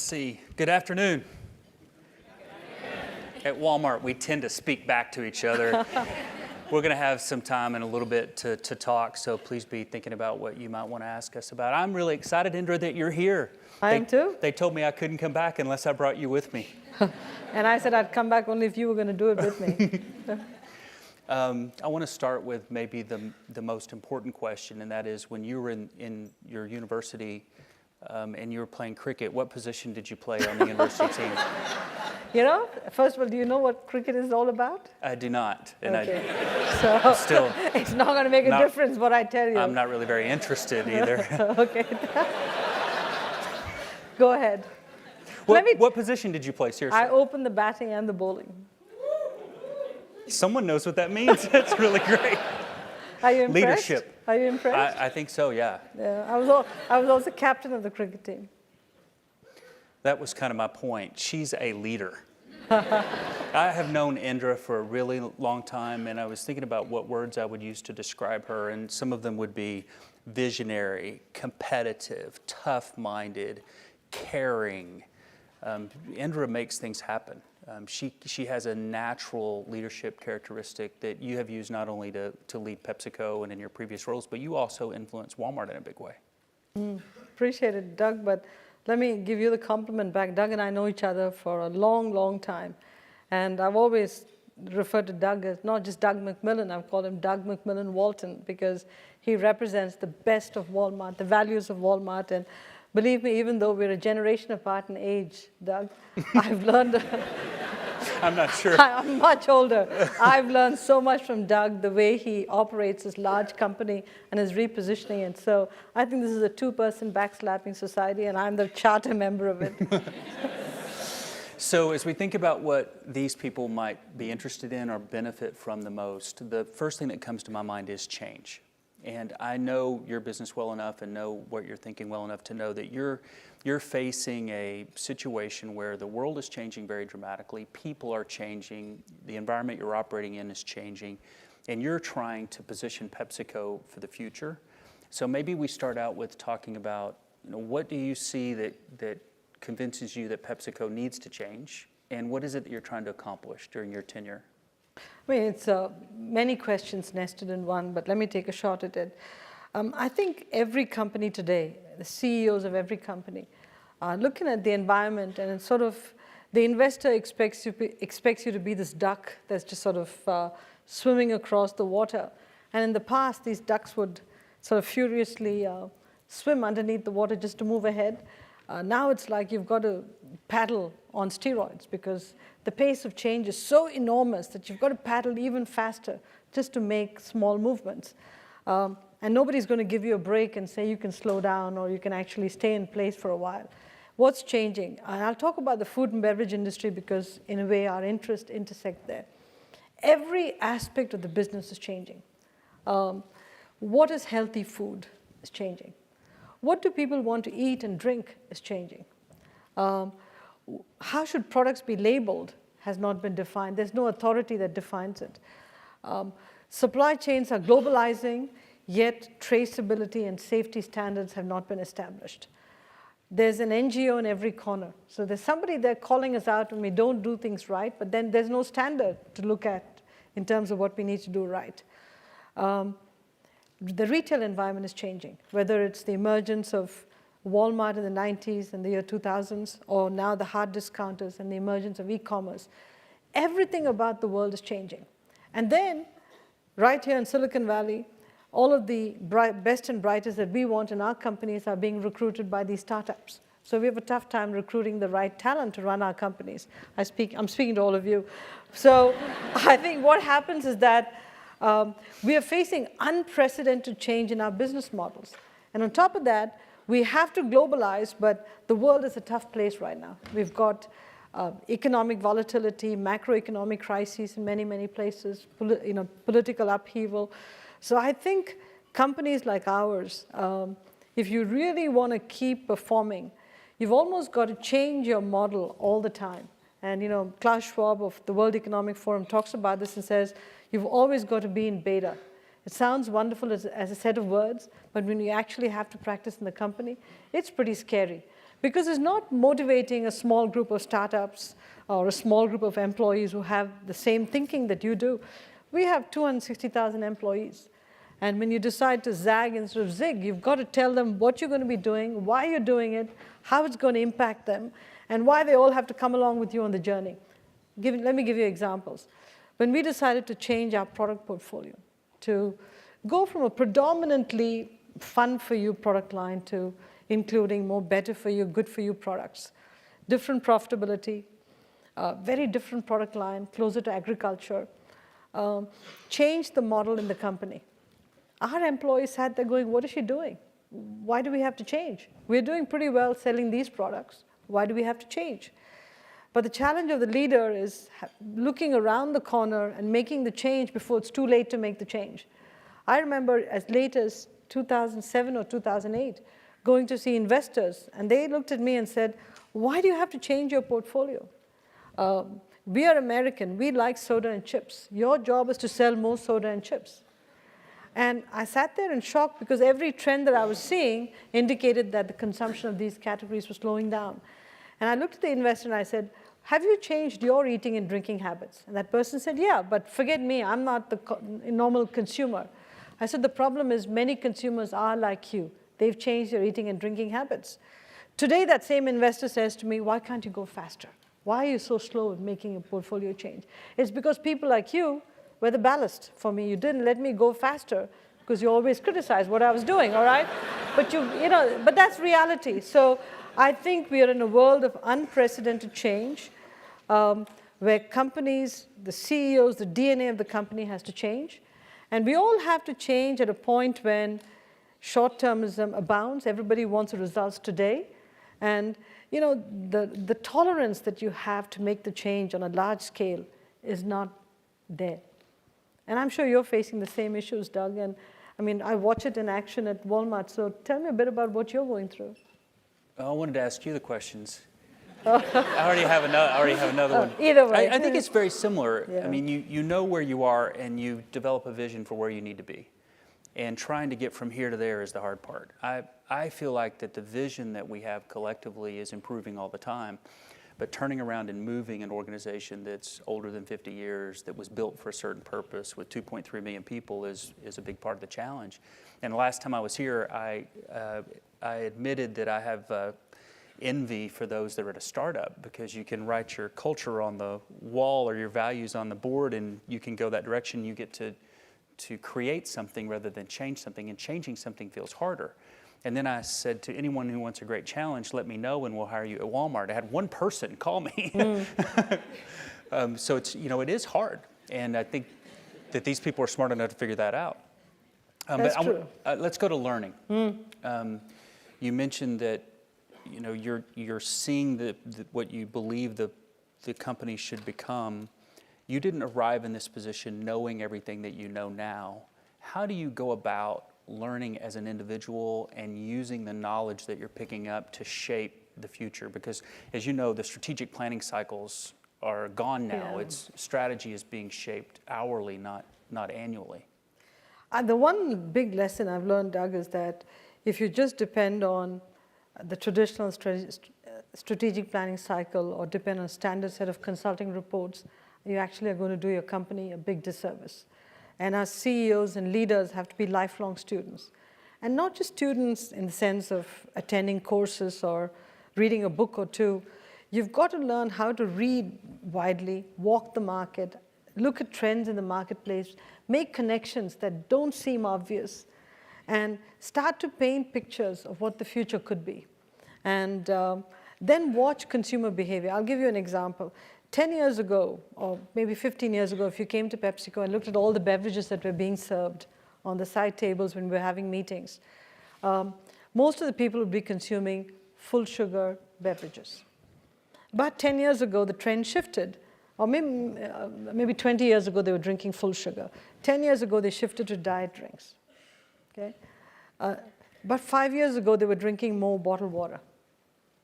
see. Good afternoon. At Walmart, we tend to speak back to each other. We're going to have some time in a little bit to talk, so please be thinking about what you might want to ask us about. I'm really excited, Indra, that you're here. I am too. They told me I couldn't come back unless I brought you with me. And I said I'd come back only if you were going to do it with me. I want to start with maybe the most important question, and that is when you were in your university and you were playing cricket, what position did you play on the university team? You know, first of all, do you know what cricket is all about? I do not. And okay. So still, it's not going to make a difference what I tell you. I'm not really very interested either. Okay. Go ahead. What position did you play, seriously? I opened the batting and the bowling. Someone knows what that means. That's really great. Are you impressed? Leadership. Are you impressed? I think so, yeah. Yeah. I was also captain of the cricket team. That was kind of my point. She's a leader. I have known Indra for a really long time, and I was thinking about what words I would use to describe her, and some of them would be visionary, competitive, tough-minded, caring. Indra makes things happen. She has a natural leadership characteristic that you have used not only to lead PepsiCo and in your previous roles, but you also influence Walmart in a big way. Appreciate it, Doug, but let me give you the compliment back. Doug and I know each other for a long, long time. And I've always referred to Doug as not just Doug McMillan, I've called him Doug McMillan Walton because he represents the best of Walmart, the values of Walmart. And believe me, even though we're a generation apart in age, Doug, I've learned. I'm not sure. I'm much older. I've learned so much from Doug, the way he operates his large company and his repositioning it. So I think this is a two-person backslapping society, and I'm the charter member of it. So as we think about what these people might be interested in or benefit from the most, the first thing that comes to my mind is change. And I know your business well enough and know what you're thinking well enough to know that you're facing a situation where the world is changing very dramatically, people are changing, the environment you're operating in is changing, and you're trying to position PepsiCo for the future. So maybe we start out with talking about, what do you see that convinces you that PepsiCo needs to change, and what is it that you're trying to accomplish during your tenure? I mean, it's many questions nested in one, but let me take a shot at it. I think every company today, the CEOs of every company, are looking at the environment, and it's sort of, the investor expects you to be this duck that's just sort of swimming across the water. And in the past, these ducks would sort of furiously swim underneath the water just to move ahead. Now it's like you've got to paddle on steroids because the pace of change is so enormous that you've got to paddle even faster just to make small movements. And nobody's going to give you a break and say you can slow down or you can actually stay in place for a while. What's changing? And I'll talk about the food and beverage industry because in a way our interests intersect there. Every aspect of the business is changing. What is healthy food is changing. What do people want to eat and drink is changing. How should products be labeled has not been defined. There's no authority that defines it. Supply chains are globalizing, yet traceability and safety standards have not been established. There's an NGO in every corner. So there's somebody there calling us out when we don't do things right, but then there's no standard to look at in terms of what we need to do right. The retail environment is changing, whether it's the emergence of Walmart in the 90s and the year 2000s, or now the hard discounters and the emergence of e-commerce. Everything about the world is changing. And then, right here in Silicon Valley, all of the best and brightest that we want in our companies are being recruited by these startups. So we have a tough time recruiting the right talent to run our companies. I'm speaking to all of you. So I think what happens is that we are facing unprecedented change in our business models. And on top of that, we have to globalize, but the world is a tough place right now. We've got economic volatility, macroeconomic crises in many, many places, political upheaval. So I think companies like ours, if you really want to keep performing, you've almost got to change your model all the time. And Klaus Schwab of the World Economic Forum talks about this and says, you've always got to be in beta. It sounds wonderful as a set of words, but when you actually have to practice in the company, it's pretty scary. because it's not motivating a small group of startups or a small group of employees who have the same thinking that you do. We have 260,000 employees. And when you decide to zag instead of zig, you've got to tell them what you're going to be doing, why you're doing it, how it's going to impact them, and why they all have to come along with you on the journey. Let me give you examples. When we decided to change our product portfolio, to go from a predominantly fun-for-you product line to including more better-for-you, good-for-you products, different profitability, very different product line, closer to agriculture, change the model in the company. Our employees sat there going, what is she doing? Why do we have to change? We're doing pretty well selling these products. Why do we have to change? But the challenge of the leader is looking around the corner and making the change before it's too late to make the change. I remember as late as 2007 or 2008 going to see investors, and they looked at me and said, why do you have to change your portfolio? We are American. We like soda and chips. Your job is to sell more soda and chips. And I sat there in shock because every trend that I was seeing indicated that the consumption of these categories was slowing down. And I looked at the investor and I said, have you changed your eating and drinking habits? And that person said, yeah, but forget me, I'm not the normal consumer. I said, the problem is many consumers are like you. They've changed their eating and drinking habits. Today, that same investor says to me, why can't you go faster? Why are you so slow at making a portfolio change? It's because people like you were the ballast for me. You didn't let me go faster because you always criticized what I was doing, all right? But that's reality. So I think we are in a world of unprecedented change where companies, the CEOs, the DNA of the company has to change. And we all have to change at a point when short-termism abounds. Everybody wants the results today. And the tolerance that you have to make the change on a large scale is not there. And I'm sure you're facing the same issues, Doug. And I mean, I watch it in action at Walmart. So tell me a bit about what you're going through. I wanted to ask you the questions. I already have another one. Either way. I think it's very similar. Yeah. I mean, you know where you are and you develop a vision for where you need to be. And trying to get from here to there is the hard part. I feel like that the vision that we have collectively is improving all the time. But turning around and moving an organization that's older than 50 years, that was built for a certain purpose with 2.3 million people is a big part of the challenge. And the last time I was here, I admitted that I have envy for those that are at a startup, because you can write your culture on the wall or your values on the board and you can go that direction. You get to create something rather than change something, and changing something feels harder. And then I said to anyone who wants a great challenge, let me know and we'll hire you at Walmart. I had one person call me. So it's, it is hard. And I think that these people are smart enough to figure that out. That's true. Let's go to learning. You mentioned that, you're seeing what you believe the company should become. You didn't arrive in this position knowing everything that you know now. How do you go about learning as an individual and using the knowledge that you're picking up to shape the future? Because as you know, the strategic planning cycles are gone now. Yeah. Its strategy is being shaped hourly, not annually. The one big lesson I've learned, Doug, is that if you just depend on the traditional strategic planning cycle or depend on a standard set of consulting reports, you actually are going to do your company a big disservice. And our CEOs and leaders have to be lifelong students. And not just students in the sense of attending courses or reading a book or two. You've got to learn how to read widely, walk the market, look at trends in the marketplace, make connections that don't seem obvious, and start to paint pictures of what the future could be. And then watch consumer behavior. I'll give you an example. 10 years ago, or maybe 15 years ago, if you came to PepsiCo and looked at all the beverages that were being served on the side tables when we were having meetings, most of the people would be consuming full sugar beverages. But 10 years ago, the trend shifted. Or maybe 20 years ago, they were drinking full sugar. 10 years ago, they shifted to diet drinks. Okay? But 5 years ago, they were drinking more bottled water.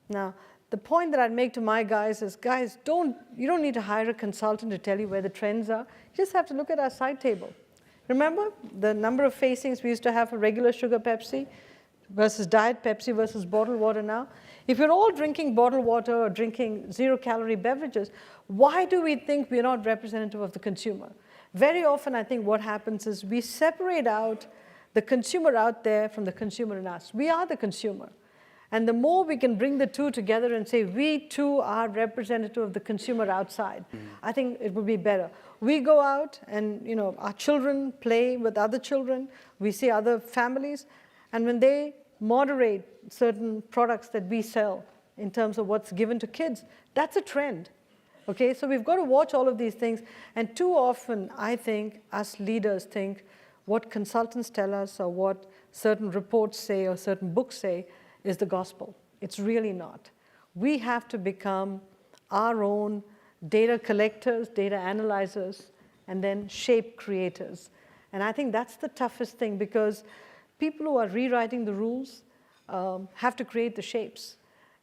Now, the point that I'd make to my guys is, guys, you don't need to hire a consultant to tell you where the trends are. You just have to look at our side table. Remember the number of facings we used to have for regular sugar Pepsi versus diet Pepsi versus bottled water now? If we're all drinking bottled water or drinking zero-calorie beverages, why do we think we're not representative of the consumer? Very often, I think what happens is we separate out the consumer out there from the consumer in us. We are the consumer. And the more we can bring the two together and say, we too are representative of the consumer outside, I think it would be better. We go out and our children play with other children. We see other families. And when they moderate certain products that we sell in terms of what's given to kids, that's a trend. Okay, so we've got to watch all of these things. And too often, I think, us leaders think what consultants tell us or what certain reports say or certain books say is the gospel. It's really not. We have to become our own data collectors, data analyzers, and then shape creators. And I think that's the toughest thing, because people who are rewriting the rules have to create the shapes.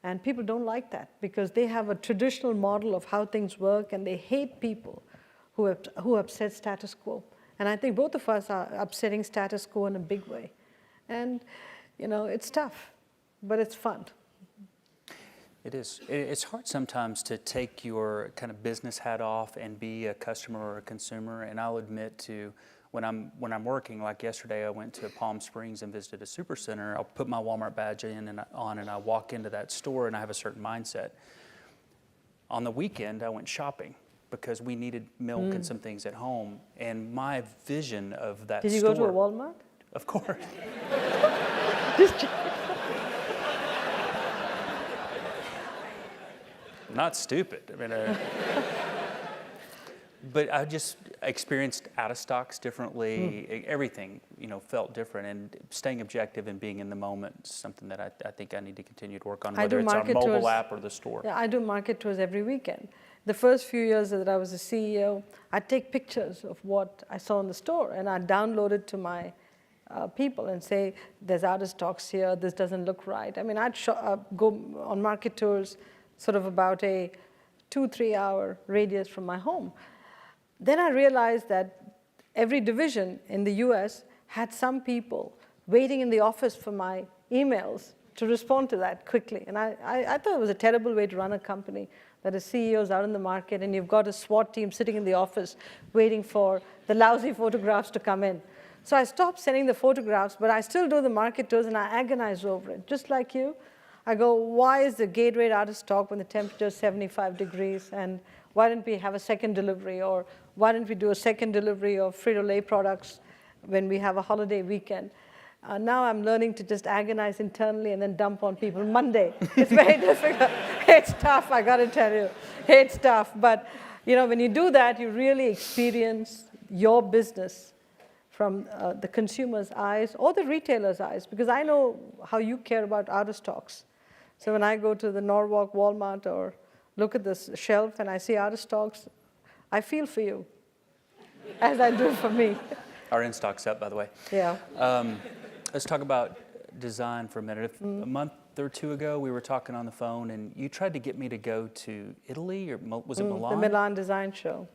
And people don't like that, because they have a traditional model of how things work, and they hate people who upset status quo. And I think both of us are upsetting status quo in a big way. And it's tough, but it's fun. It is. It's hard sometimes to take your kind of business hat off and be a customer or a consumer. And I'll admit to, when I'm working, like yesterday, I went to Palm Springs and visited a super center. I'll put my Walmart badge on and I walk into that store and I have a certain mindset. On the weekend, I went shopping because we needed milk and some things at home. And my vision of that store. Did you go to a Walmart? Of course. Just Not stupid. I mean, but I just experienced out of stocks differently. Everything, felt different. And staying objective and being in the moment is something that I think I need to continue to work on, whether it's our mobile app or the store. Yeah, I do market tours every weekend. The first few years that I was a CEO, I'd take pictures of what I saw in the store, and I'd download it to my people and say, there's out of stocks here, this doesn't look right. I mean, I'd go on market tours sort of about a 2-3 hour radius from my home. Then I realized that every division in the US had some people waiting in the office for my emails to respond to that quickly. And I thought it was a terrible way to run a company, that a CEO's out in the market and you've got a SWAT team sitting in the office waiting for the lousy photographs to come in. So I stopped sending the photographs, but I still do the market tours and I agonize over it. Just like you, I go, why is the Gatorade out of stock when the temperature is 75 degrees? And why didn't we have a second delivery? Or why didn't we do a second delivery of Frito-Lay products when we have a holiday weekend? Now I'm learning to just agonize internally and then dump on people. Monday, it's very difficult. It's tough, I got to tell you. It's tough. But when you do that, you really experience your business from the consumer's eyes or the retailer's eyes, because I know how you care about out of stocks. So when I go to the Norwalk Walmart or look at this shelf and I see out of stocks, I feel for you, as I do for me. Our in-stock's up, by the way. Yeah. Let's talk about design for a minute. A month or two ago, we were talking on the phone, and you tried to get me to go to Italy, or was it Milan? The Milan Design Show.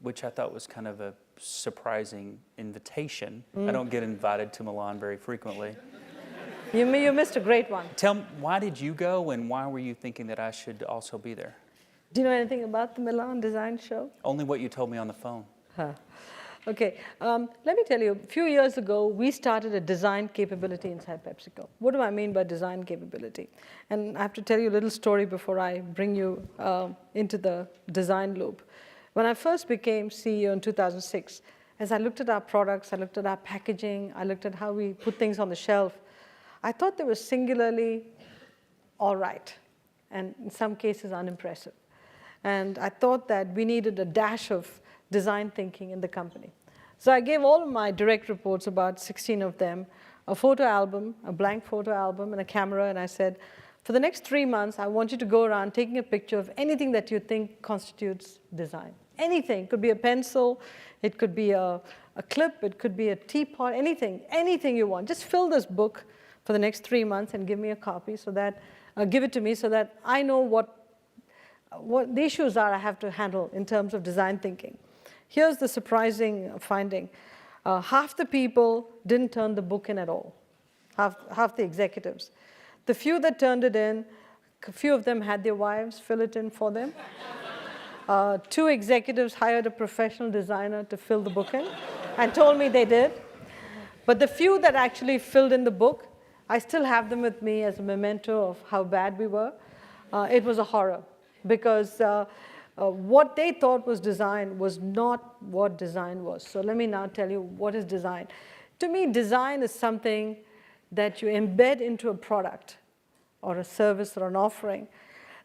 Which I thought was kind of a surprising invitation. I don't get invited to Milan very frequently. You missed a great one. Tell me, why did you go, and why were you thinking that I should also be there? Do you know anything about the Milan Design Show? Only what you told me on the phone. Okay, let me tell you, a few years ago, we started a design capability inside PepsiCo. What do I mean by design capability? And I have to tell you a little story before I bring you into the design loop. When I first became CEO in 2006, as I looked at our products, I looked at our packaging, I looked at how we put things on the shelf, I thought they were singularly all right, and in some cases unimpressive. And I thought that we needed a dash of design thinking in the company. So I gave all of my direct reports, about 16 of them, a photo album, a blank photo album and a camera, and I said, for the next 3 months, I want you to go around taking a picture of anything that you think constitutes design. Anything. It could be a pencil, it could be a clip, it could be a teapot, anything you want. Just fill this book for the next 3 months and give me a copy so that, give it to me so that I know what the issues are I have to handle in terms of design thinking. Here's the surprising finding. Half the people didn't turn the book in at all, half the executives. The few that turned it in A few of them had their wives fill it in for them. 2 executives hired a professional designer to fill the book in and told me they did. But the few that actually filled in the book, I still have them with me as a memento of how bad we were. It was a horror because what they thought was design was not what design was. So let me now tell you what is design. To me, design is something that you embed into a product or a service or an offering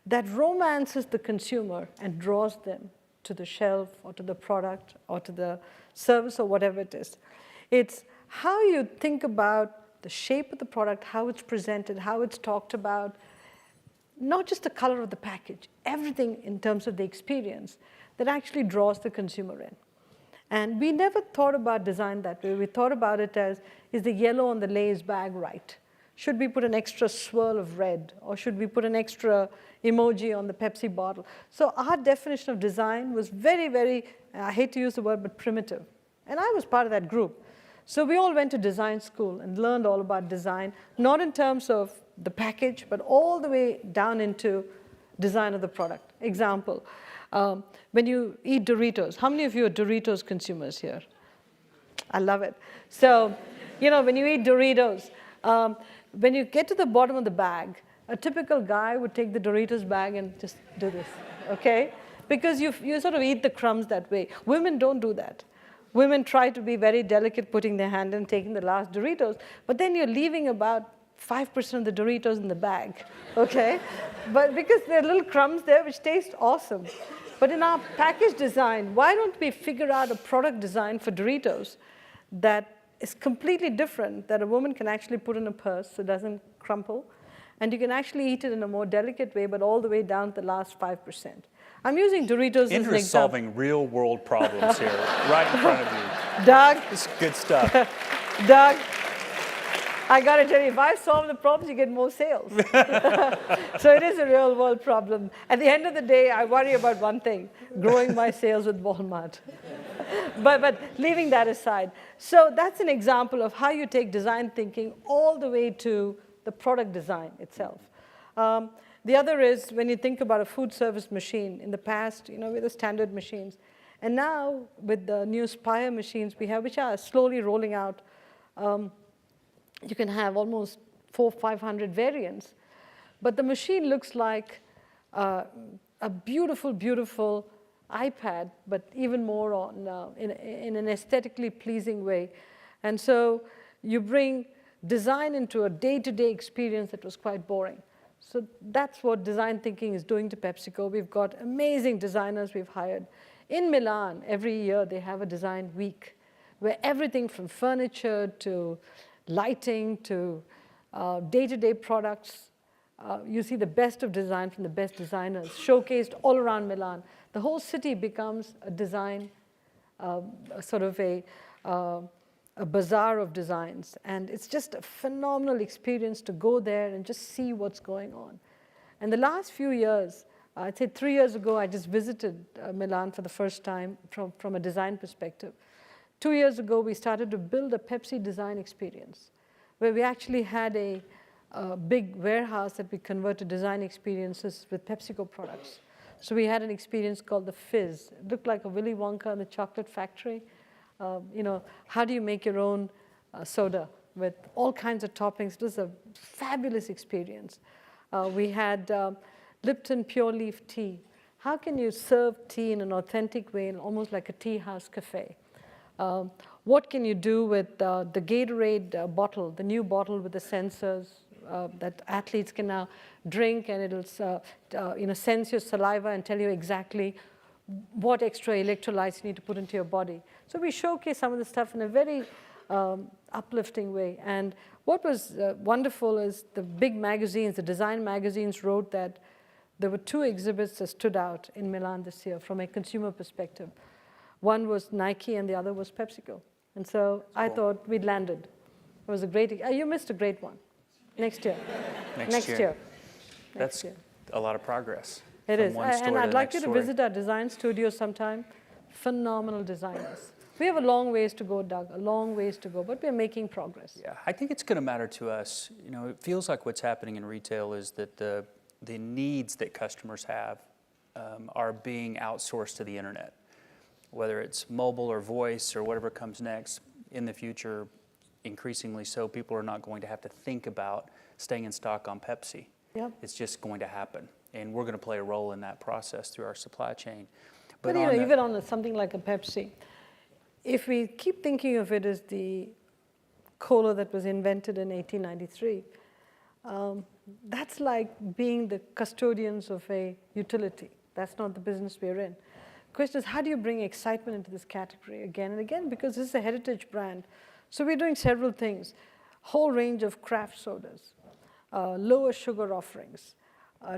that romances the consumer and draws them to the shelf or to the product or to the service or whatever it is. It's how you think about the shape of the product, how it's presented, how it's talked about, not just the color of the package, everything in terms of the experience that actually draws the consumer in. And we never thought about design that way. We thought about it as, is the yellow on the Lay's bag right? Should we put an extra swirl of red? Or should we put an extra emoji on the Pepsi bottle? So our definition of design was very, very, I hate to use the word, but primitive. And I was part of that group. So we all went to design school and learned all about design, not in terms of the package, but all the way down into design of the product. Example, when you eat Doritos, how many of you are Doritos consumers here? I love it. So, when you eat Doritos, when you get to the bottom of the bag, a typical guy would take the Doritos bag and just do this, okay? Because you sort of eat the crumbs that way. Women don't do that. Women try to be very delicate, putting their hand in, taking the last Doritos, but then you're leaving about 5% of the Doritos in the bag, okay? But because there are little crumbs there which taste awesome. But in our package design, why don't we figure out a product design for Doritos that is completely different, that a woman can actually put in a purse so it doesn't crumple, and you can actually eat it in a more delicate way, but all the way down to the last 5%. I'm using Doritos as an example. Indra's solving real-world problems here, right in front of you. Doug. This is good stuff. Doug, I got to tell you, if I solve the problems, you get more sales. So it is a real-world problem. At the end of the day, I worry about one thing, growing my sales with Walmart. But leaving that aside. So that's an example of how you take design thinking all the way to the product design itself. The other is when you think about a food service machine. In the past, with the standard machines. And now, with the new Spire machines we have, which are slowly rolling out, you can have almost 400-500 variants. But the machine looks like a beautiful, beautiful iPad, but even more in an aesthetically pleasing way. And so you bring design into a day-to-day experience that was quite boring. So that's what design thinking is doing to PepsiCo. We've got amazing designers we've hired. In Milan, every year they have a design week where everything from furniture to lighting to day-to-day products, you see the best of design from the best designers showcased all around Milan. The whole city becomes a design, sort of a bazaar of designs. And it's just a phenomenal experience to go there and just see what's going on. And the last few years, I'd say 3 years ago, I just visited Milan for the first time from a design perspective. 2 years ago, we started to build a Pepsi design experience, where we actually had a big warehouse that we convert to design experiences with PepsiCo products. So we had an experience called the Fizz. It looked like a Willy Wonka and the Chocolate Factory. How do you make your own soda with all kinds of toppings? It was a fabulous experience. We had Lipton Pure Leaf tea. How can you serve tea in an authentic way, almost like a tea house cafe? What can you do with the Gatorade bottle, the new bottle with the sensors that athletes can now drink, and it'll sense your saliva and tell you exactly what extra electrolytes you need to put into your body. So we showcase some of the stuff in a very uplifting way. And what was wonderful is the big magazines, the design magazines wrote that there were 2 exhibits that stood out in Milan this year from a consumer perspective. One was Nike and the other was PepsiCo. And so I thought we'd landed. It was a great, you missed a great one. Next year. Next year. That's a lot of progress. It is. And I'd like you to visit our design studio sometime. Phenomenal designers. We have a long ways to go, Doug, a long ways to go, but we're making progress. Yeah, I think it's going to matter to us. It feels like what's happening in retail is that the the needs that customers have are being outsourced to the internet. Whether it's mobile or voice or whatever comes next in the future, increasingly so, people are not going to have to think about staying in stock on Pepsi. Yep. It's just going to happen. And we're going to play a role in that process through our supply chain. But even on something like a Pepsi, if we keep thinking of it as the cola that was invented in 1893, that's like being the custodians of a utility. That's not the business we're in. The question is, how do you bring excitement into this category again and again? Because this is a heritage brand. So we're doing several things. Whole range of craft sodas, lower sugar offerings,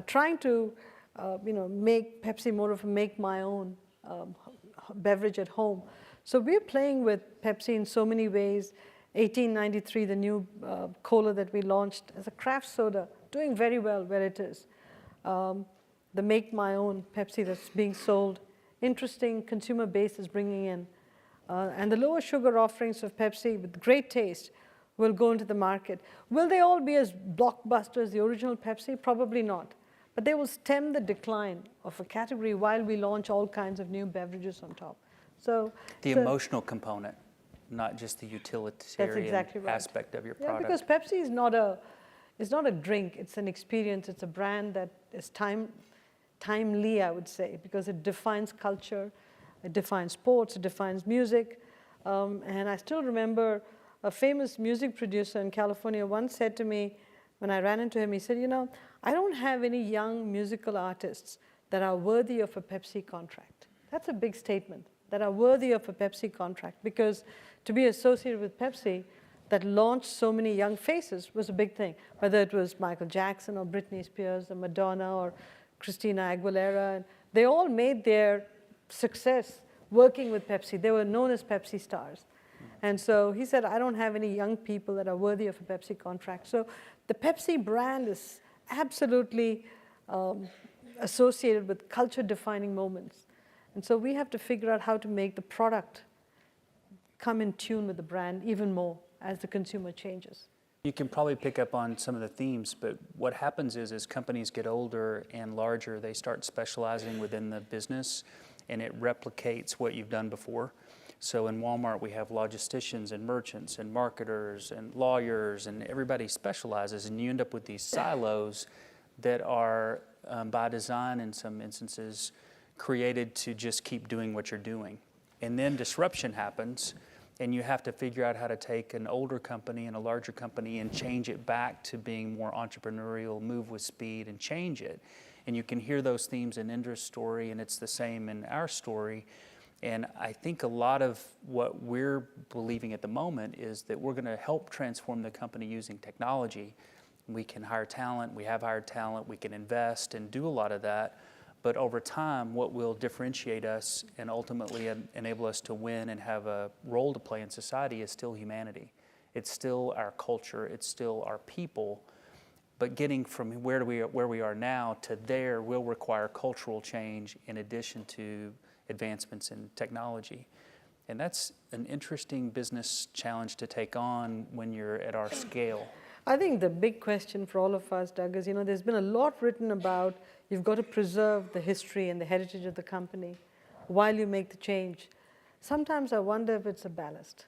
trying to make Pepsi more of a make my own beverage at home. So we're playing with Pepsi in so many ways. 1893, the new cola that we launched as a craft soda, doing very well where it is. The make my own Pepsi that's being sold, interesting consumer base is bringing in. And the lower sugar offerings of Pepsi with great taste will go into the market. Will they all be as blockbuster as the original Pepsi? Probably not. But they will stem the decline of a category while we launch all kinds of new beverages on top. So the emotional component, not just the utilitarian aspect of your product. Yeah, because Pepsi is not a drink, it's an experience, it's a brand that is timely, I would say, because it defines culture, it defines sports, it defines music. And I still remember a famous music producer in California once said to me, when I ran into him, he said, I don't have any young musical artists that are worthy of a Pepsi contract. That's a big statement, that are worthy of a Pepsi contract, because to be associated with Pepsi that launched so many young faces was a big thing, whether it was Michael Jackson or Britney Spears or Madonna or Christina Aguilera. And they all made their success working with Pepsi. They were known as Pepsi stars. And so he said, I don't have any young people that are worthy of a Pepsi contract. So the Pepsi brand is absolutely associated with culture-defining moments. And so we have to figure out how to make the product come in tune with the brand even more as the consumer changes. You can probably pick up on some of the themes, but what happens is as companies get older and larger, they start specializing within the business, and it replicates what you've done before. So in Walmart, we have logisticians and merchants and marketers and lawyers, and everybody specializes, and you end up with these silos that are, by design in some instances, created to just keep doing what you're doing. And then disruption happens, and you have to figure out how to take an older company and a larger company and change it back to being more entrepreneurial, move with speed, and change it. And you can hear those themes in Indra's story, and it's the same in our story. And I think a lot of what we're believing at the moment is that we're going to help transform the company using technology. We can hire talent, we have hired talent, we can invest and do a lot of that. But over time, what will differentiate us and ultimately enable us to win and have a role to play in society is still humanity. It's still our culture, it's still our people. But getting from where we are now to there will require cultural change in addition to advancements in technology. And that's an interesting business challenge to take on when you're at our scale. I think the big question for all of us, Doug, is, there's been a lot written about you've got to preserve the history and the heritage of the company while you make the change. Sometimes I wonder if it's a ballast.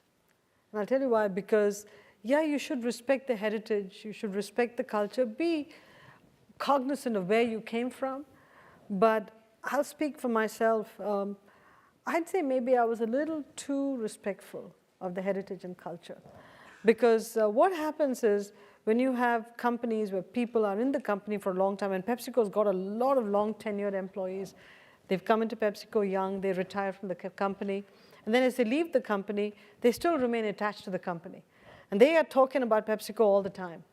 And I'll tell you why, because yeah, you should respect the heritage, you should respect the culture, be cognizant of where you came from, but I'll speak for myself. I'd say maybe I was a little too respectful of the heritage and culture. Because what happens is when you have companies where people are in the company for a long time, and PepsiCo's got a lot of long tenured employees. They've come into PepsiCo young, they retire from the company, and then as they leave the company, they still remain attached to the company. And they are talking about PepsiCo all the time.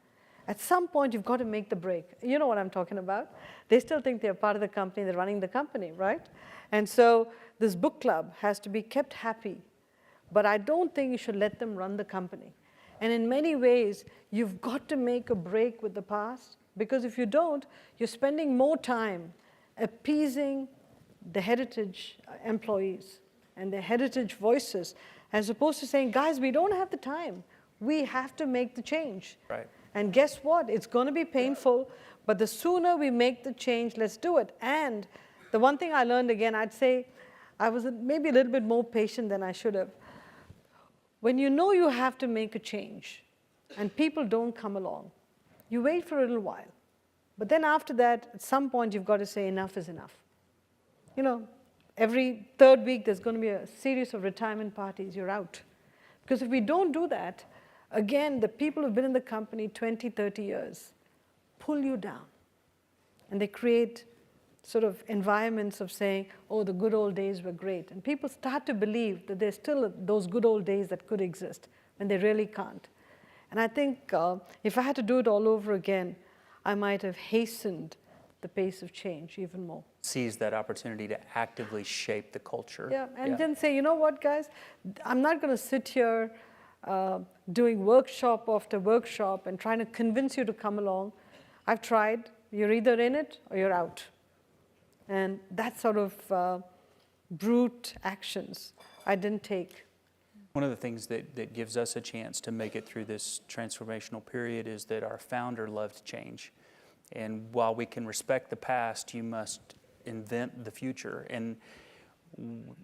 At some point, you've got to make the break. You know what I'm talking about. They still think they're part of the company, they're running the company, right? And so this book club has to be kept happy, but I don't think you should let them run the company. And in many ways, you've got to make a break with the past, because if you don't, you're spending more time appeasing the heritage employees and the heritage voices, as opposed to saying, guys, we don't have the time. We have to make the change. Right. And guess what? It's going to be painful, But the sooner we make the change, let's do it. And the one thing I learned again, I'd say I was maybe a little bit more patient than I should have. When you know you have to make a change and people don't come along, you wait for a little while. But then after that, at some point, you've got to say enough is enough. You know, every third week, there's going to be a series of retirement parties. You're out. Because if we don't do that, again, the people who've been in the company 20, 30 years pull you down. And they create sort of environments of saying, oh, the good old days were great. And people start to believe that there's still those good old days that could exist when they really can't. And I think if I had to do it all over again, I might have hastened the pace of change even more. Seize that opportunity to actively shape the culture. Yeah, and then say, you know what, guys, I'm not going to sit here doing workshop after workshop and trying to convince you to come along. I've tried. You're either in it or you're out. And that sort of brute actions I didn't take. One of the things that gives us a chance to make it through this transformational period is that our founder loved change. And while we can respect the past, you must invent the future. And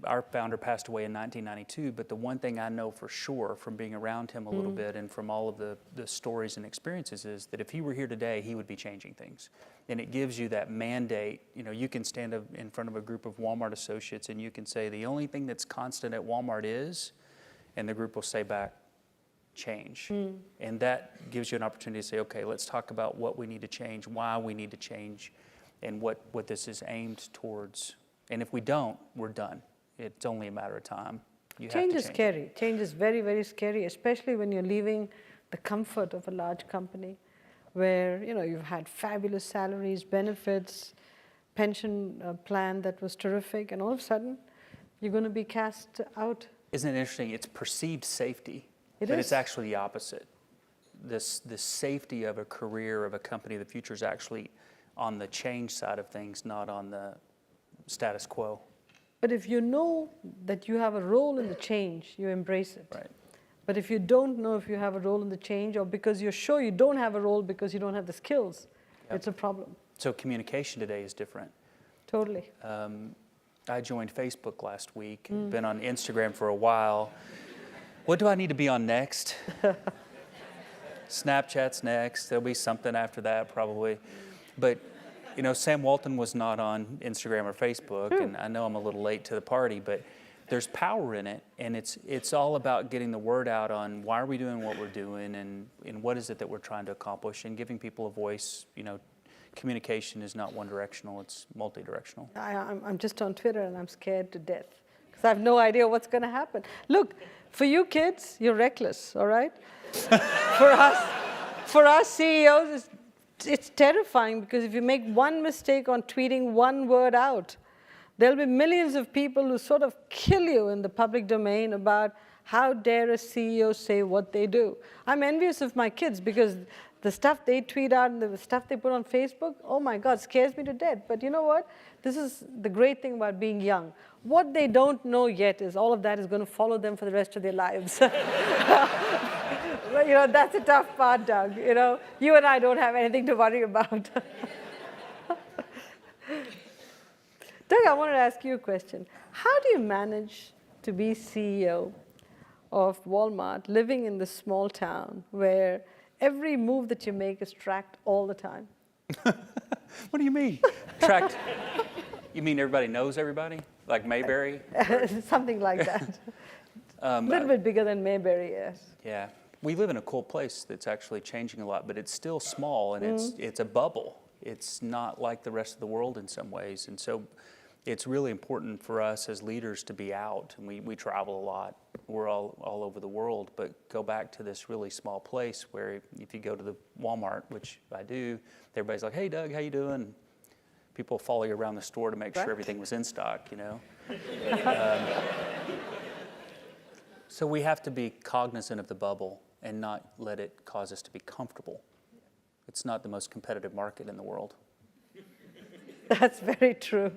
our founder passed away in 1992, but the one thing I know for sure from being around him a little bit and from all of the stories and experiences is that if he were here today, he would be changing things. And it gives you that mandate. You know, you can stand up in front of a group of Walmart associates and you can say, the only thing that's constant at Walmart is, and the group will say back, change. And that gives you an opportunity to say, okay, let's talk about what we need to change, why we need to change, and what this is aimed towards. And if we don't, we're done. It's only a matter of time. Change is scary. Change is very, very scary, especially when you're leaving the comfort of a large company where, you know, you've had fabulous salaries, benefits, pension plan that was terrific, and all of a sudden, you're going to be cast out. Isn't it interesting? It's perceived safety, but it's actually the opposite. The safety of a career, of a company, the future is actually on the change side of things, not on the status quo. But if you know that you have a role in the change, you embrace it. Right. But if you don't know if you have a role in the change, or because you're sure you don't have a role because you don't have the skills, it's a problem. So communication today is different. Totally. I joined Facebook last week, been on Instagram for a while. What do I need to be on next? Snapchat's next. There'll be something after that probably. But, you know, Sam Walton was not on Instagram or Facebook, and I know I'm a little late to the party, but there's power in it, and it's all about getting the word out on why are we doing what we're doing, and what is it that we're trying to accomplish, and giving people a voice. You know, communication is not one directional, it's multi-directional. I'm just on Twitter and I'm scared to death because I have no idea what's going to happen. Look, for you kids, you're reckless, all right? For us CEOs, it's terrifying because if you make one mistake on tweeting one word out, there'll be millions of people who sort of kill you in the public domain about how dare a CEO say what they do. I'm envious of my kids because the stuff they tweet out and the stuff they put on Facebook, oh my God, scares me to death. But you know what? This is the great thing about being young. What they don't know yet is all of that is going to follow them for the rest of their lives. But, you know, that's a tough part, Doug. You know, you and I don't have anything to worry about. Doug, I wanted to ask you a question. How do you manage to be CEO of Walmart, living in this small town where every move that you make is tracked all the time? What do you mean? Tracked? You mean everybody knows everybody? Like Mayberry? Something like that. A little bit bigger than Mayberry, yes. Yeah. We live in a cool place that's actually changing a lot, but it's still small, and it's a bubble. It's not like the rest of the world in some ways. And so it's really important for us as leaders to be out. And we travel a lot. We're all over the world, but go back to this really small place where if you go to the Walmart, which I do, everybody's like, hey, Doug, how you doing? People follow you around the store to make sure everything was in stock, you know. So we have to be cognizant of the bubble and not let it cause us to be comfortable. It's not the most competitive market in the world. That's very true.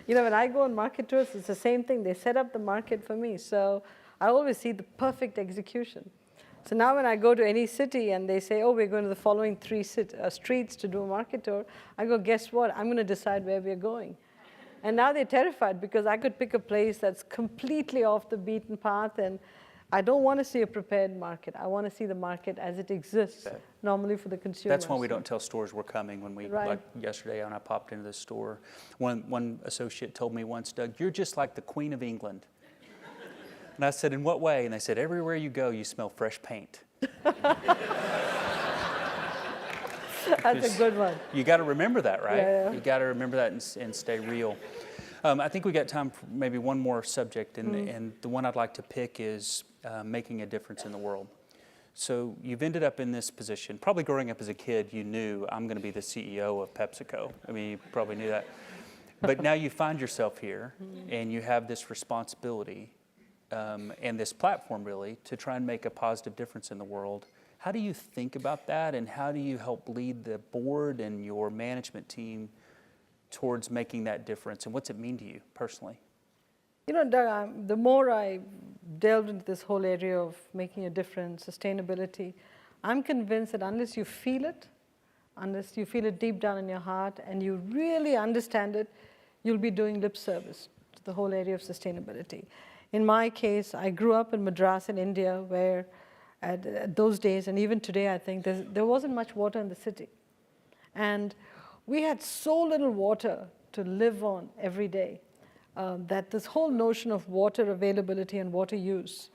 You know, when I go on market tours, it's the same thing. They set up the market for me. So I always see the perfect execution. So now when I go to any city and they say, oh, we're going to the following three streets to do a market tour, I go, guess what? I'm going to decide where we're going. And now they're terrified because I could pick a place that's completely off the beaten path, and I don't want to see a prepared market. I want to see the market as it exists normally for the consumer. That's why we don't tell stores we're coming when we, like yesterday when I popped into the store. One associate told me once, Doug, you're just like the Queen of England. And I said, in what way? And they said, everywhere you go, you smell fresh paint. That's a good one. You got to remember that, right? Yeah. You got to remember that and stay real. I think we got time for maybe one more subject, and the one I'd like to pick is making a difference in the world. So you've ended up in this position. Probably growing up as a kid, you knew I'm going to be the CEO of PepsiCo. I mean, you probably knew that. But now you find yourself here, and you have this responsibility and this platform, really, to try and make a positive difference in the world. How do you think about that, and how do you help lead the board and your management team towards making that difference, and what's it mean to you personally? You know, Doug, the more I delved into this whole area of making a difference, sustainability, I'm convinced that unless you feel it deep down in your heart, and you really understand it, you'll be doing lip service to the whole area of sustainability. In my case, I grew up in Madras in India, where at those days, and even today, I think, there wasn't much water in the city. And we had so little water to live on every day that this whole notion of water availability and water use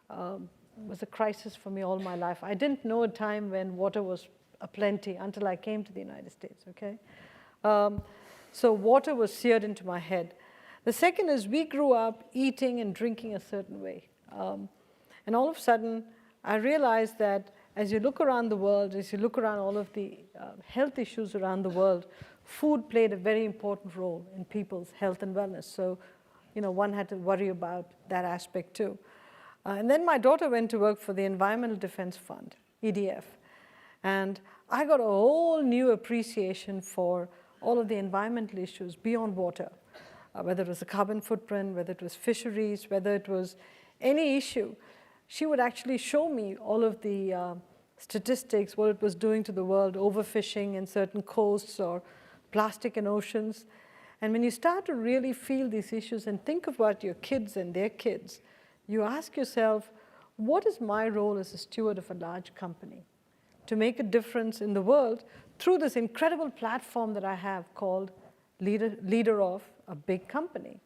was a crisis for me all my life. I didn't know a time when water was aplenty until I came to the United States, okay? So water was seared into my head. The second is we grew up eating and drinking a certain way. And all of a sudden, I realized that as you look around the world, as you look around all of the health issues around the world, food played a very important role in people's health and wellness. So, you know, one had to worry about that aspect too. And then my daughter went to work for the Environmental Defense Fund, EDF. And I got a whole new appreciation for all of the environmental issues beyond water, whether it was the carbon footprint, whether it was fisheries, whether it was any issue. She would actually show me all of the statistics, what it was doing to the world, overfishing in certain coasts or plastic in oceans. And when you start to really feel these issues and think about your kids and their kids, you ask yourself, what is my role as a steward of a large company to make a difference in the world through this incredible platform that I have called leader of a big company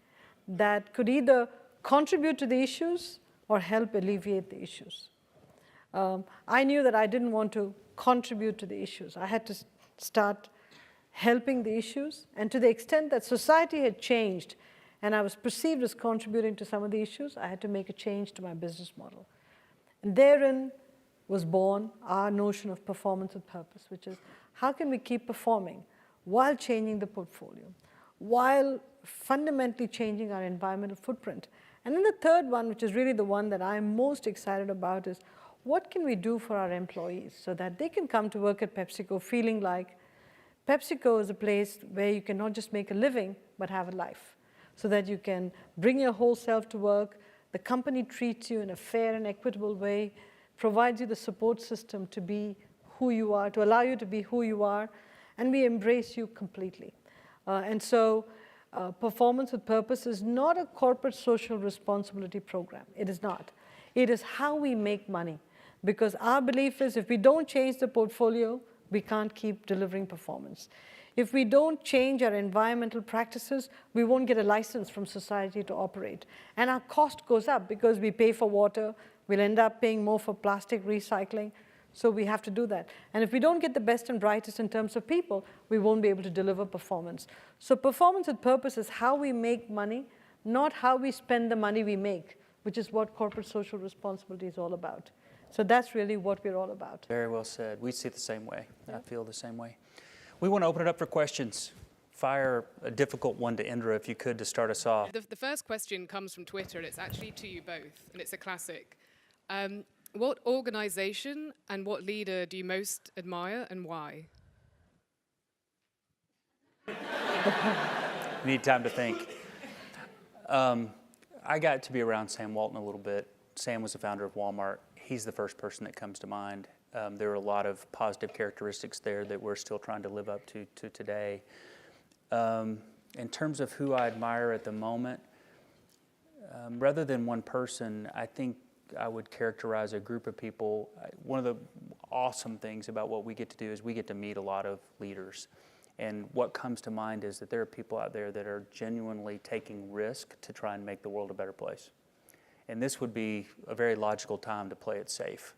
that could either contribute to the issues or help alleviate the issues. I knew that I didn't want to contribute to the issues. I had to start helping the issues, and to the extent that society had changed and I was perceived as contributing to some of the issues, I had to make a change to my business model. And therein was born our notion of performance with purpose, which is how can we keep performing while changing the portfolio, while fundamentally changing our environmental footprint. And then the third one, which is really the one that I'm most excited about, is what can we do for our employees so that they can come to work at PepsiCo feeling like PepsiCo is a place where you can not just make a living, but have a life, so that you can bring your whole self to work, the company treats you in a fair and equitable way, provides you the support system to be who you are, to allow you to be who you are, and we embrace you completely. And so performance with purpose is not a corporate social responsibility program. It is not. It is how we make money. Because our belief is if we don't change the portfolio, we can't keep delivering performance. If we don't change our environmental practices, we won't get a license from society to operate. And our cost goes up because we pay for water, we'll end up paying more for plastic recycling. So we have to do that. And if we don't get the best and brightest in terms of people, we won't be able to deliver performance. So performance with purpose is how we make money, not how we spend the money we make, which is what corporate social responsibility is all about. So that's really what we're all about. Very well said. We see it the same way. Yeah. I feel the same way. We want to open it up for questions. Fire a difficult one to Indra, if you could, to start us off. The first question comes from Twitter, and it's actually to you both, and it's a classic. What organization and what leader do you most admire, and why? Need time to think. I got to be around Sam Walton a little bit. Sam was the founder of Walmart. he's the first person that comes to mind. There are a lot of positive characteristics there that we're still trying to live up to today. In terms of who I admire at the moment, rather than one person, I think I would characterize a group of people. One of the awesome things about what we get to do is we get to meet a lot of leaders. And what comes to mind is that there are people out there that are genuinely taking risk to try and make the world a better place. And this would be a very logical time to play it safe.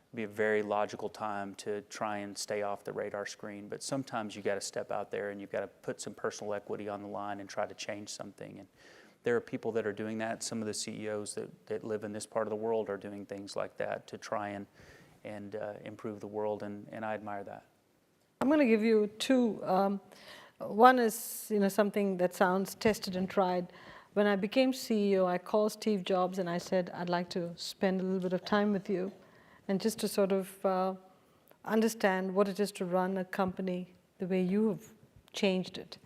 It'd be a very logical time to try and stay off the radar screen. But sometimes you got to step out there and you've got to put some personal equity on the line and try to change something. And there are people that are doing that. Some of the CEOs that live in this part of the world are doing things like that to try and improve the world, and I admire that. I'm going to give you two. One is, something that sounds tested and tried. When I became CEO, I called Steve Jobs and I said, I'd like to spend a little bit of time with you, and just to sort of understand what it is to run a company the way you have changed it.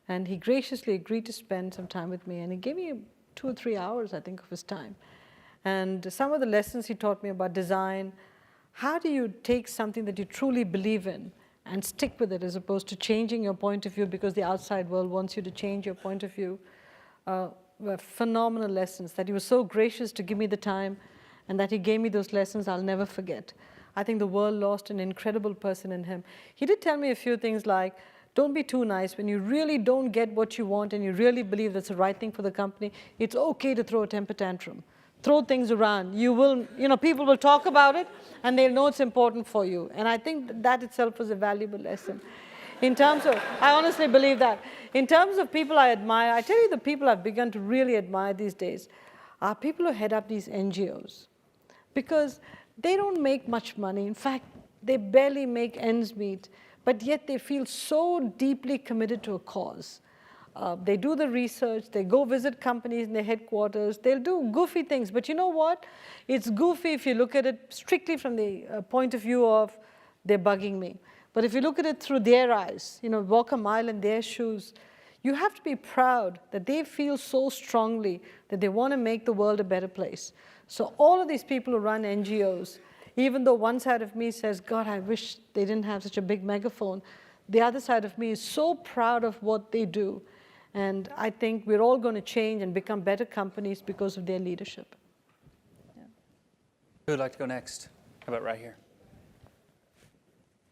And he graciously agreed to spend some time with me, and he gave me 2 or 3 hours, I think, of his time. And some of the lessons he taught me about design, how do you take something that you truly believe in and stick with it, as opposed to changing your point of view because the outside world wants you to change your point of view, were phenomenal lessons that he was so gracious to give me the time, and that he gave me those lessons I'll never forget. I think the world lost an incredible person in him. He did tell me a few things like, don't be too nice. When you really don't get what you want and you really believe that's the right thing for the company, it's okay to throw a temper tantrum. Throw things around. You will, people will talk about it and they'll know it's important for you. And I think that itself was a valuable lesson. In terms of, I honestly believe that. In terms of people I admire, I tell you the people I've begun to really admire these days are people who head up these NGOs. Because they don't make much money. In fact, they barely make ends meet. But yet they feel so deeply committed to a cause. They do the research, they go visit companies in their headquarters, they'll do goofy things. But you know what? It's goofy if you look at it strictly from the point of view of they're bugging me. But if you look at it through their eyes, walk a mile in their shoes, you have to be proud that they feel so strongly that they want to make the world a better place. So all of these people who run NGOs, even though one side of me says, God, I wish they didn't have such a big megaphone, the other side of me is so proud of what they do. And I think we're all going to change and become better companies because of their leadership. Yeah. Who would like to go next? How about right here?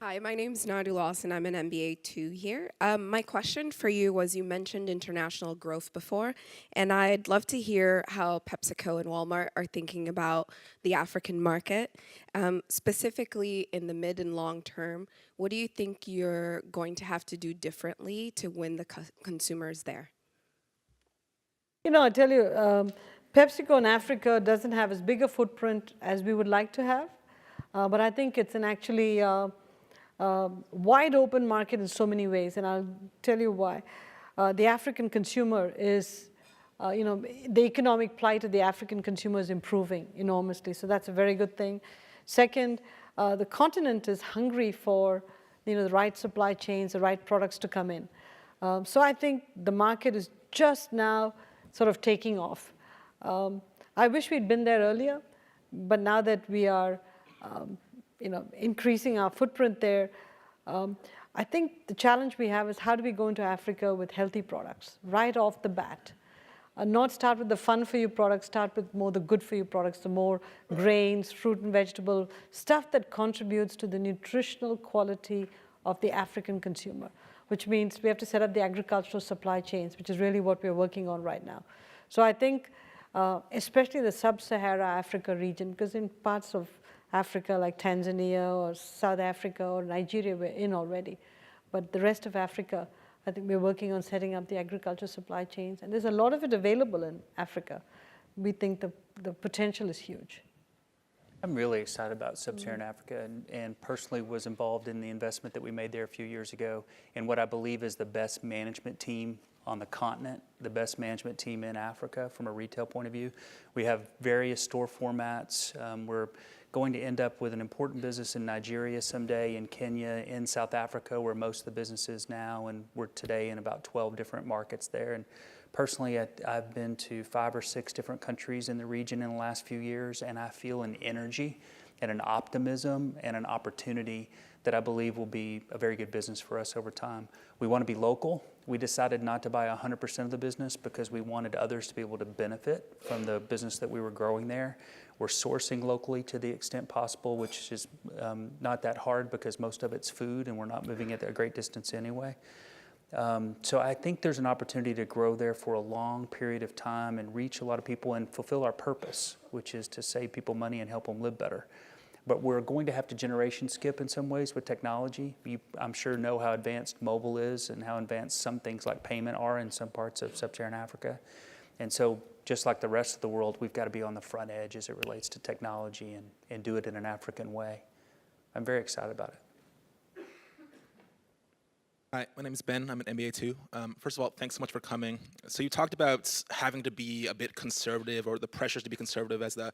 Hi, my name's Nadu Lawson. I'm an MBA 2 here. My question for you was, you mentioned international growth before, and I'd love to hear how PepsiCo and Walmart are thinking about the African market. Specifically in the mid and long term, what do you think you're going to have to do differently to win the consumers there? I tell you, PepsiCo in Africa doesn't have as big a footprint as we would like to have, but I think it's an actually wide open market in so many ways, and I'll tell you why. The African consumer is, the economic plight of the African consumer is improving enormously, so that's a very good thing. Second, the continent is hungry for the right supply chains, the right products to come in. So I think the market is just now sort of taking off. I wish we'd been there earlier, but now that we are increasing our footprint there, I think the challenge we have is how do we go into Africa with healthy products right off the bat? Not start with the fun-for-you products, start with more the good-for-you products, the more grains, fruit and vegetable, stuff that contributes to the nutritional quality of the African consumer, which means we have to set up the agricultural supply chains, which is really what we're working on right now. So I think, especially the sub-Sahara Africa region, because in parts of Africa like Tanzania or South Africa or Nigeria, we're in already. But the rest of Africa, I think we're working on setting up the agriculture supply chains. And there's a lot of it available in Africa. We think the potential is huge. I'm really excited about Sub-Saharan Africa, and personally was involved in the investment that we made there a few years ago in what I believe is the best management team on the continent, the best management team in Africa from a retail point of view. We have various store formats. We're going to end up with an important business in Nigeria someday, in Kenya, in South Africa, where most of the business is now, and we're today in about 12 different markets there. And Personally, I've been to 5 or 6 different countries in the region in the last few years, and I feel an energy and an optimism and an opportunity that I believe will be a very good business for us over time. We want to be local. We decided not to buy 100% of the business because we wanted others to be able to benefit from the business that we were growing there. We're sourcing locally to the extent possible, which is not that hard because most of it's food and we're not moving it a great distance anyway. So I think there's an opportunity to grow there for a long period of time and reach a lot of people and fulfill our purpose, which is to save people money and help them live better. But we're going to have to generation skip in some ways with technology. You, I'm sure, know how advanced mobile is and how advanced some things like payment are in some parts of sub-Saharan Africa. And so just like the rest of the world, we've got to be on the front edge as it relates to technology and do it in an African way. I'm very excited about it. Hi, my name is Ben. I'm an MBA too. First of all, thanks so much for coming. So you talked about having to be a bit conservative, or the pressures to be conservative as the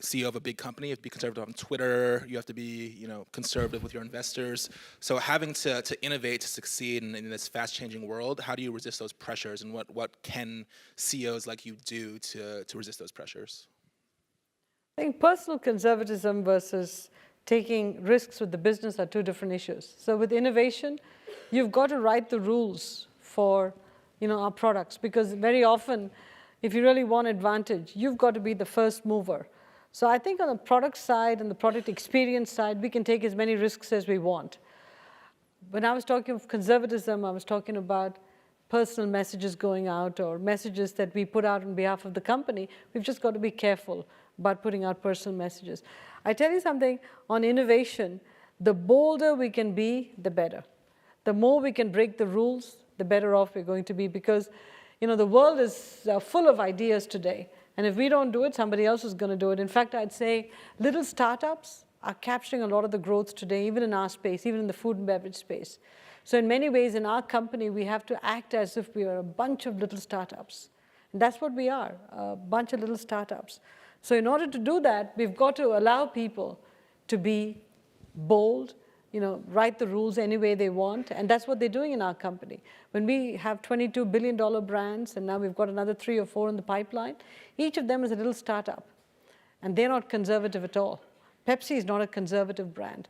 CEO of a big company. You have to be conservative on Twitter. You have to be, conservative with your investors. So having to innovate to succeed in this fast-changing world, how do you resist those pressures, and what can CEOs like you do to resist those pressures? I think personal conservatism versus taking risks with the business are two different issues. So with innovation, you've got to write the rules for our products, because very often, if you really want advantage, you've got to be the first mover. So I think on the product side and the product experience side, we can take as many risks as we want. When I was talking of conservatism, I was talking about personal messages going out or messages that we put out on behalf of the company. We've just got to be careful about putting out personal messages. I tell you something, on innovation, the bolder we can be, the better. The more we can break the rules, the better off we're going to be, because the world is full of ideas today. And if we don't do it, somebody else is going to do it. In fact, I'd say little startups are capturing a lot of the growth today, even in our space, even in the food and beverage space. So in many ways, in our company, we have to act as if we are a bunch of little startups. And that's what we are, a bunch of little startups. So in order to do that, we've got to allow people to be bold, write the rules any way they want, and that's what they're doing in our company. When we have $22 billion brands, and now we've got another 3 or 4 in the pipeline, each of them is a little startup, and they're not conservative at all. Pepsi is not a conservative brand.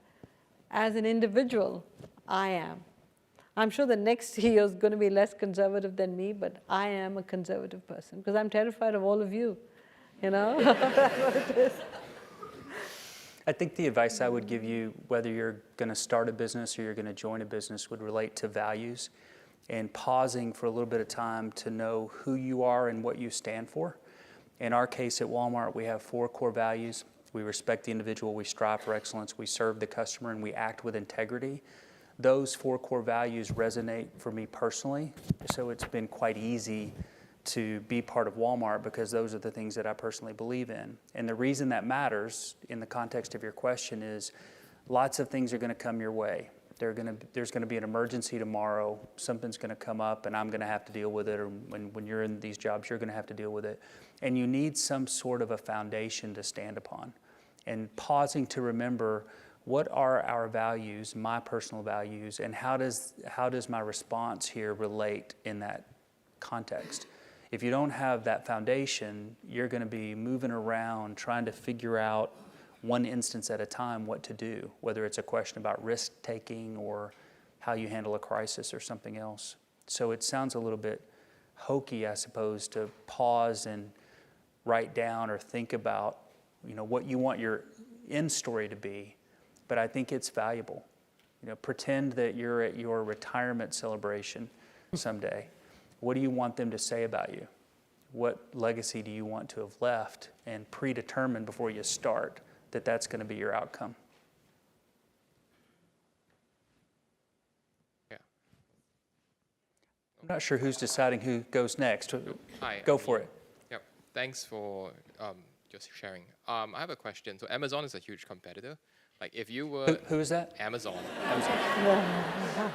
As an individual, I am. I'm sure the next CEO is going to be less conservative than me, but I am a conservative person, because I'm terrified of all of you. That's what it is. I think the advice I would give you, whether you're going to start a business or you're going to join a business, would relate to values and pausing for a little bit of time to know who you are and what you stand for. In our case at Walmart, we have 4 core values. We respect the individual, we strive for excellence, we serve the customer, and we act with integrity. Those 4 core values resonate for me personally, so it's been quite easy to be part of Walmart because those are the things that I personally believe in. And the reason that matters in the context of your question is lots of things are going to come your way. There's going to be an emergency tomorrow, something's going to come up and I'm going to have to deal with it, or when you're in these jobs, you're going to have to deal with it. And you need some sort of a foundation to stand upon. And pausing to remember, what are our values, my personal values, and how does my response here relate in that context? If you don't have that foundation, you're going to be moving around trying to figure out one instance at a time what to do, whether it's a question about risk-taking or how you handle a crisis or something else. So it sounds a little bit hokey, I suppose, to pause and write down or think about what you want your end story to be, but I think it's valuable. Pretend that you're at your retirement celebration someday. What do you want them to say about you? What legacy do you want to have left? And predetermine before you start that that's going to be your outcome. Yeah. I'm not sure who's deciding who goes next. Hi. Go for it. Yep. Thanks for just sharing. I have a question. So Amazon is a huge competitor. Like if you were... Who is that? Amazon.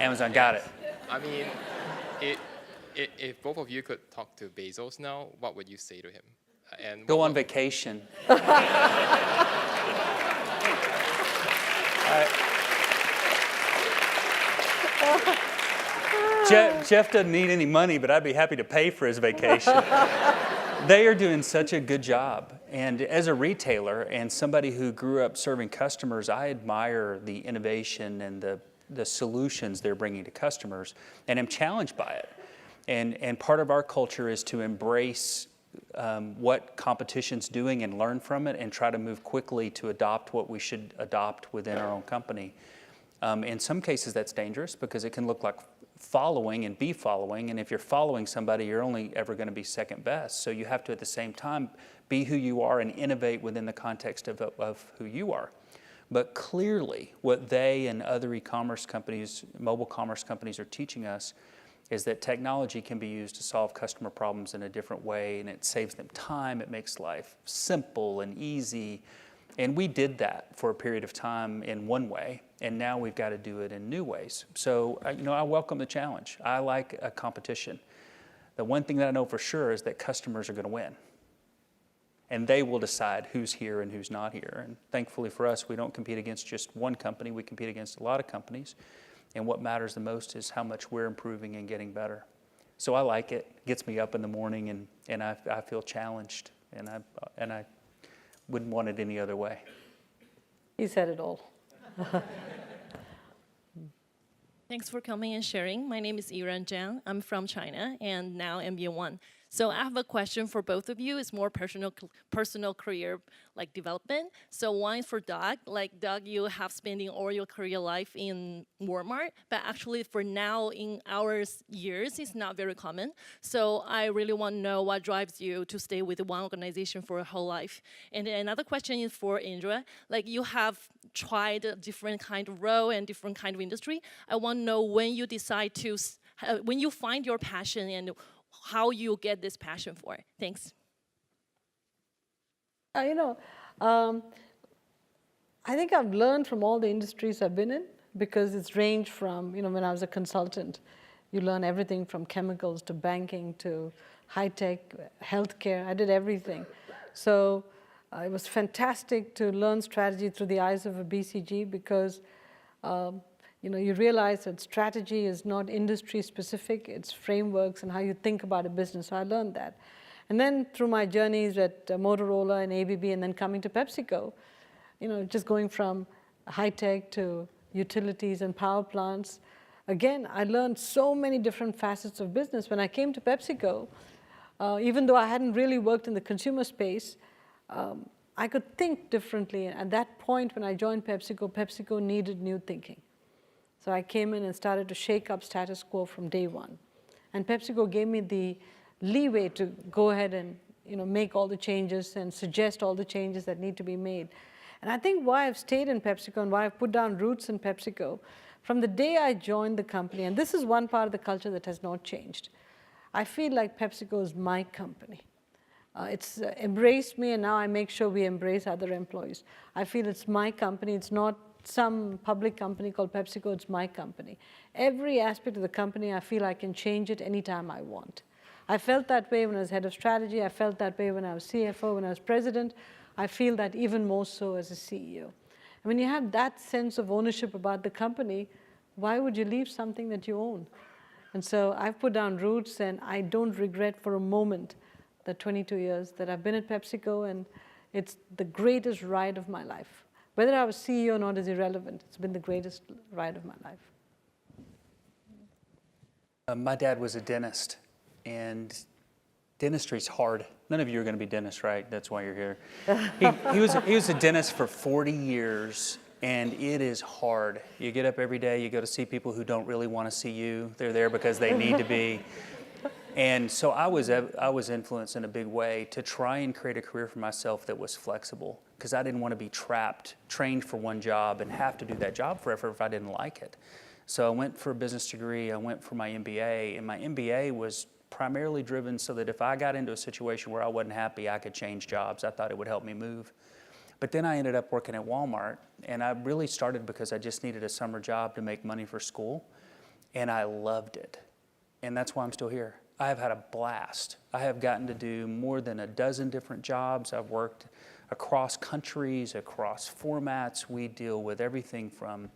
Amazon, got it. I mean, if both of you could talk to Bezos now, what would you say to him? And Go on vacation. Jeff doesn't need any money, but I'd be happy to pay for his vacation. They are doing such a good job. And as a retailer and somebody who grew up serving customers, I admire the innovation and the solutions they're bringing to customers, and am challenged by it. And part of our culture is to embrace what competition's doing and learn from it, and try to move quickly to adopt what we should adopt within our own company. In some cases, that's dangerous because it can look like following and be following, and if you're following somebody, you're only ever going to be second best. So you have to, at the same time, be who you are and innovate within the context of who you are. But clearly, what they and other e-commerce companies, mobile commerce companies, are teaching us is that technology can be used to solve customer problems in a different way, and it saves them time, it makes life simple and easy. And we did that for a period of time in one way, and now we've got to do it in new ways. So, I welcome the challenge. I like a competition. The one thing that I know for sure is that customers are going to win. And they will decide who's here and who's not here. And thankfully for us, we don't compete against just one company, we compete against a lot of companies. And what matters the most is how much we're improving and getting better. So I like it. It gets me up in the morning, and I feel challenged, and I wouldn't want it any other way. He said it all. Thanks for coming and sharing. My name is Iran Jiang. I'm from China and now MBA 1. So I have a question for both of you. It's more personal career development. So one is for Doug. Doug, you have spending all your career life in Walmart, but actually for now in our years, it's not very common. So I really want to know what drives you to stay with one organization for a whole life. And then another question is for Indra. You have tried a different kind of role and different kind of industry. I want to know when you decide to, when you find your passion and how you get this passion for it. Thanks. I think I've learned from all the industries I've been in, because it's ranged from, when I was a consultant, you learn everything from chemicals to banking to high-tech, healthcare. I did everything. So it was fantastic to learn strategy through the eyes of a BCG, because you realize that strategy is not industry specific, it's frameworks and how you think about a business. So I learned that. And then through my journeys at Motorola and ABB, and then coming to PepsiCo, just going from high tech to utilities and power plants. Again, I learned so many different facets of business. When I came to PepsiCo, even though I hadn't really worked in the consumer space, I could think differently. And at that point when I joined PepsiCo, PepsiCo needed new thinking. So I came in and started to shake up status quo from day one. And PepsiCo gave me the leeway to go ahead and make all the changes and suggest all the changes that need to be made. And I think why I've stayed in PepsiCo and why I've put down roots in PepsiCo, from the day I joined the company, and this is one part of the culture that has not changed, I feel like PepsiCo is my company. It's embraced me, and now I make sure we embrace other employees. I feel it's my company. It's not some public company called PepsiCo, it's my company. Every aspect of the company, I feel I can change it anytime I want. I felt that way when I was head of strategy. I felt that way when I was CFO, when I was president. I feel that even more so as a CEO. And when you have that sense of ownership about the company, why would you leave something that you own? And so I've put down roots, and I don't regret for a moment the 22 years that I've been at PepsiCo, and it's the greatest ride of my life. Whether I was CEO or not is irrelevant. It's been the greatest ride of my life. My dad was a dentist, and dentistry's hard. None of you are going to be dentists, right? That's why you're here. He was a dentist for 40 years, and it is hard. You get up every day, you go to see people who don't really want to see you. They're there because they need to be. And so I was influenced in a big way to try and create a career for myself that was flexible, because I didn't want to be trained for one job and have to do that job forever if I didn't like it. So I went for a business degree, I went for my MBA, and my MBA was primarily driven so that if I got into a situation where I wasn't happy, I could change jobs. I thought it would help me move. But then I ended up working at Walmart, and I really started because I just needed a summer job to make money for school, and I loved it. And that's why I'm still here. I have had a blast. I have gotten to do more than a dozen different jobs. I've worked across countries, across formats. We deal with everything from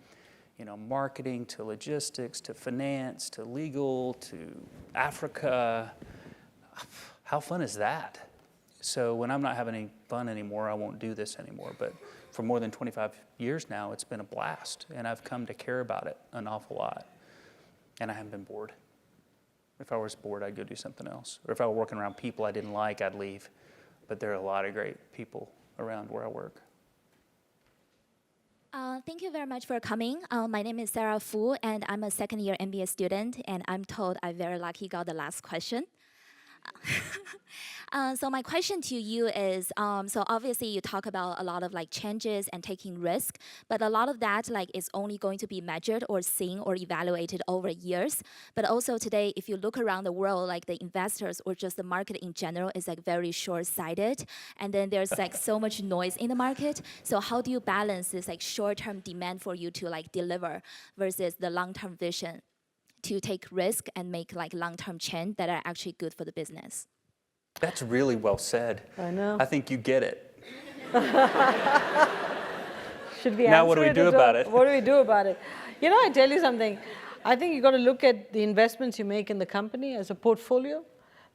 marketing to logistics to finance to legal to Africa. How fun is that? So when I'm not having any fun anymore, I won't do this anymore. But for more than 25 years now, it's been a blast, and I've come to care about it an awful lot. And I haven't been bored. If I was bored, I'd go do something else. Or if I were working around people I didn't like, I'd leave. But there are a lot of great people around where I work. Thank you very much for coming. My name is Sarah Fu, and I'm a second-year MBA student, and I'm told I'm very lucky got the last question. So my question to you is, so obviously you talk about a lot of like changes and taking risk, but a lot of that like is only going to be measured or seen or evaluated over years. But also today, if you look around the world, like the investors or just the market in general is like very short-sighted, and then there's like so much noise in the market. So how do you balance this like short-term demand for you to like deliver versus the long-term vision to take risk and make like long-term change that are actually good for the business? That's really well said. I know. I think you get it. Should we Now what do answer we do or about it? What do we do about it? I tell you something. I think you've got to look at the investments you make in the company as a portfolio.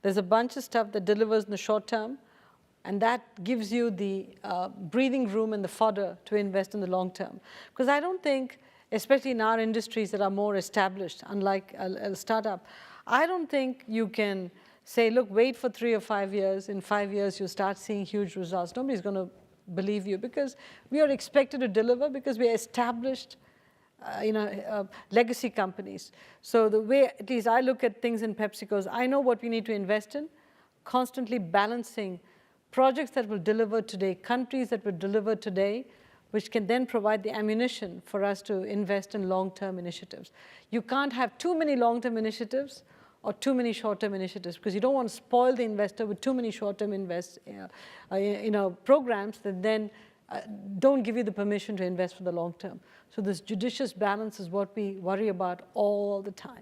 There's a bunch of stuff that delivers in the short term, and that gives you the breathing room and the fodder to invest in the long term. Because I don't think, especially in our industries that are more established, unlike a startup, I don't think you can say, look, wait for 3 or 5 years. In 5 years, you'll start seeing huge results. Nobody's going to believe you because we are expected to deliver because we are established legacy companies. So the way, at least I look at things in PepsiCo, is I know what we need to invest in, constantly balancing projects that will deliver today, countries that will deliver today, which can then provide the ammunition for us to invest in long-term initiatives. You can't have too many long-term initiatives or too many short-term initiatives because you don't want to spoil the investor with too many short-term programs that then don't give you the permission to invest for the long term. So this judicious balance is what we worry about all the time.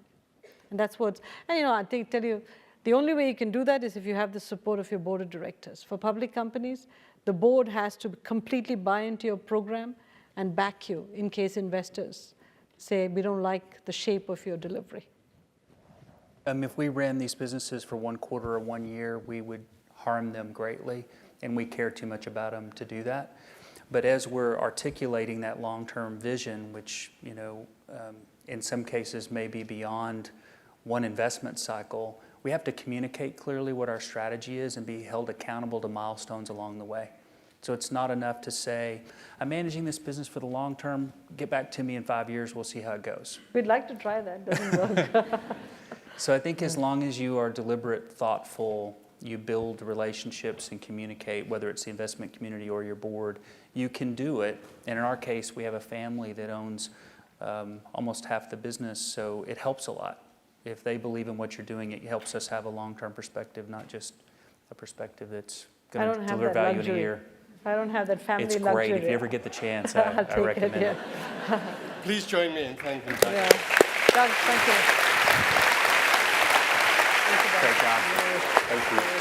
And that's what's, and I tell you, the only way you can do that is if you have the support of your board of directors. For public companies, the board has to completely buy into your program and back you in case investors say, we don't like the shape of your delivery. If we ran these businesses for 1 quarter or 1 year, we would harm them greatly, and we care too much about them to do that. But as we're articulating that long-term vision, which in some cases may be beyond one investment cycle, we have to communicate clearly what our strategy is and be held accountable to milestones along the way. So it's not enough to say, I'm managing this business for the long term, get back to me in 5 years, we'll see how it goes. We'd like to try that, doesn't work. So I think as long as you are deliberate, thoughtful, you build relationships and communicate, whether it's the investment community or your board, you can do it. And in our case, we have a family that owns almost half the business, so it helps a lot. If they believe in what you're doing, it helps us have a long-term perspective, not just a perspective that's going to deliver value in a year. I don't have that family luxury. It's great. If you ever get the chance, I recommend it. Please join me in thanking Doug. Yeah. Doug, thank you. Great job. Thank you.